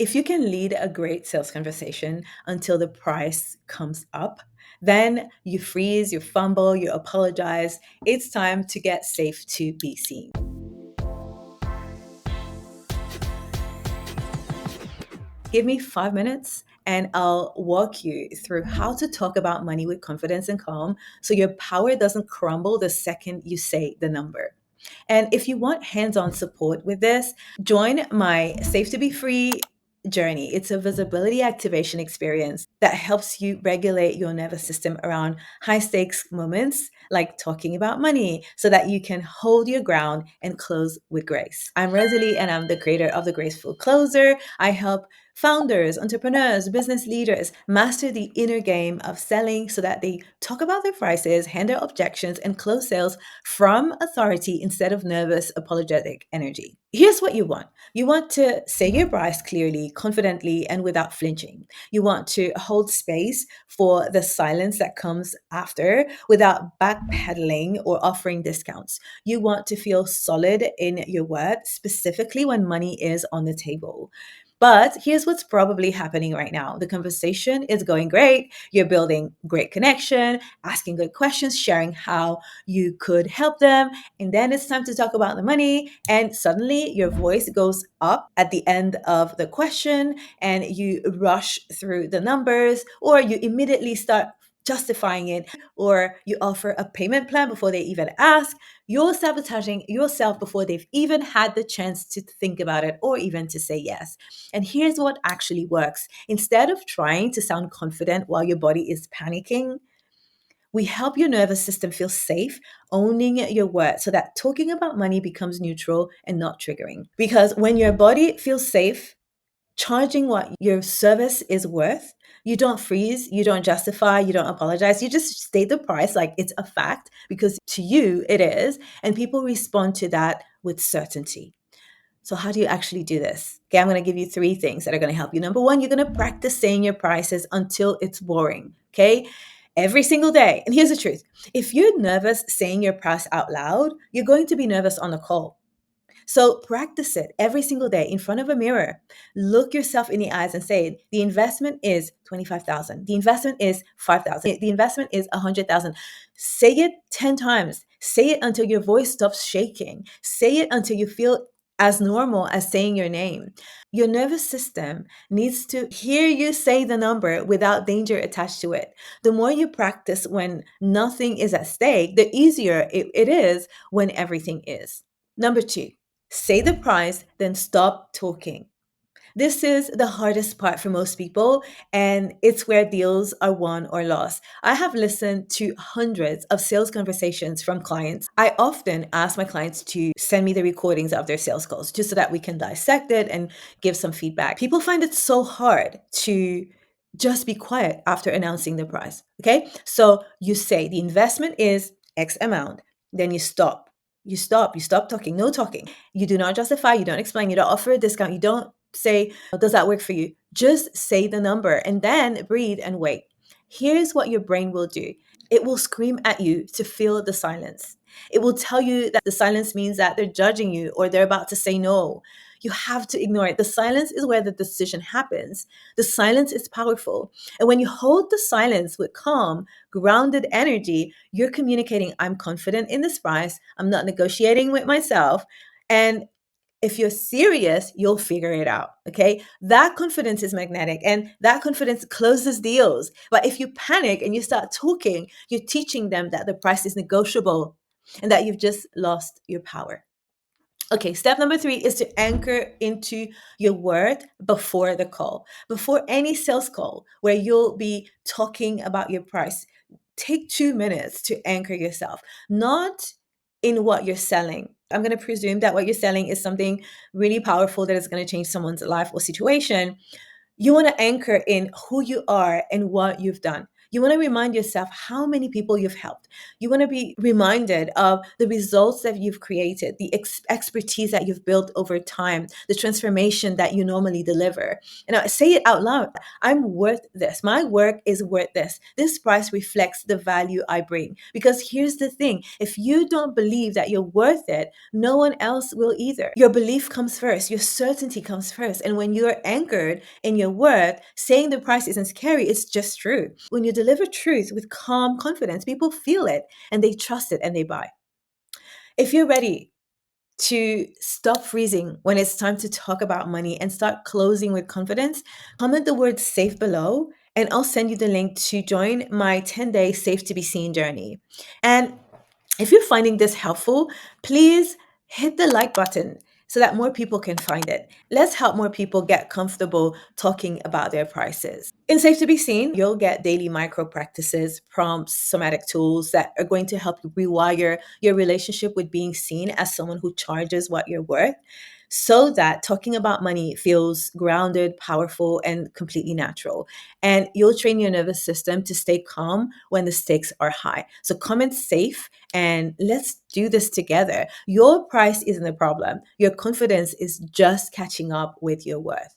If you can lead a great sales conversation until the price comes up, then you freeze, you fumble, you apologize. It's time to get safe to be seen. Give me 5 minutes and I'll walk you through how to talk about money with confidence and calm so your power doesn't crumble the second you say the number. And if you want hands on support with this, join my Safe to Be Free journey. It's a visibility activation experience that helps you regulate your nervous system around high stakes moments like talking about money so that you can hold your ground and close with grace. I'm Rosalie and I'm the creator of The Graceful Closer. I help founders, entrepreneurs, business leaders master the inner game of selling so that they talk about their prices, handle objections, and close sales from authority instead of nervous, apologetic energy. Here's what you want. You want to say your price clearly, confidently, and without flinching. You want to hold space for the silence that comes after without backpedaling or offering discounts. You want to feel solid in your word, specifically when money is on the table. But here's what's probably happening right now. The conversation is going great. You're building great connection, asking good questions, sharing how you could help them. And then it's time to talk about the money. And suddenly your voice goes up at the end of the question and you rush through the numbers, or you immediately start justifying it, or you offer a payment plan before they even ask. You're sabotaging yourself before they've even had the chance to think about it or even to say yes. And here's what actually works. Instead of trying to sound confident while your body is panicking, we help your nervous system feel safe owning your words so that talking about money becomes neutral and not triggering. Because when your body feels safe, charging what your service is worth, you don't freeze, you don't justify, you don't apologize. You just state the price like it's a fact because to you it is, and people respond to that with certainty. So, how do you actually do this? Okay, I'm going to give you 3 things that are going to help you. Number one, you're going to practice saying your prices until it's boring. Okay, every single day. And here's the truth: if you're nervous saying your price out loud, you're going to be nervous on the call. So practice it every single day in front of a mirror. Look yourself in the eyes and say, the investment is 25,000. The investment is 5,000. The investment is 100,000. Say it 10 times. Say it until your voice stops shaking. Say it until you feel as normal as saying your name. Your nervous system needs to hear you say the number without danger attached to it. The more you practice when nothing is at stake, the easier it is when everything is. Number two, say the price, then stop talking. This is the hardest part for most people, and it's where deals are won or lost. I have listened to hundreds of sales conversations from clients. I often ask my clients to send me the recordings of their sales calls just so that we can dissect it and give some feedback. People find it so hard to just be quiet after announcing the price. Okay, so you say the investment is X amount, then you stop. You stop talking, no talking. You do not justify, you don't explain, you don't offer a discount, you don't say, does that work for you? Just say the number and then breathe and wait. Here's what your brain will do. It will scream at you to fill the silence. It will tell you that the silence means that they're judging you or they're about to say no. You have to ignore it. The silence is where the decision happens. The silence is powerful. And when you hold the silence with calm, grounded energy, you're communicating, I'm confident in this price. I'm not negotiating with myself. And if you're serious, you'll figure it out. Okay. That confidence is magnetic and that confidence closes deals. But if you panic and you start talking, you're teaching them that the price is negotiable and that you've just lost your power. Okay, step number 3 is to anchor into your word before the call, before any sales call where you'll be talking about your price. Take 2 minutes to anchor yourself, not in what you're selling. I'm going to presume that what you're selling is something really powerful that is going to change someone's life or situation. You want to anchor in who you are and what you've done. You want to remind yourself how many people you've helped. You want to be reminded of the results that you've created, the expertise that you've built over time, the transformation that you normally deliver. And I say it out loud. I'm worth this. My work is worth this. This price reflects the value I bring. Because here's the thing, if you don't believe that you're worth it, no one else will either. Your belief comes first, your certainty comes first. And when you're anchored in your worth, saying the price isn't scary, it's just true. When you deliver truth with calm confidence, people feel it and they trust it and they buy. If you're ready to stop freezing when it's time to talk about money and start closing with confidence, comment the word safe below and I'll send you the link to join my 10-day safe to be seen journey. And if you're finding this helpful, please hit the like button so that more people can find it. Let's help more people get comfortable talking about their prices. In Safe to Be Seen, you'll get daily micro practices, prompts, somatic tools that are going to help you rewire your relationship with being seen as someone who charges what you're worth, so that talking about money feels grounded, powerful, and completely natural. And you'll train your nervous system to stay calm when the stakes are high. So comment safe and let's do this together. Your price isn't a problem. Your confidence is just catching up with your worth.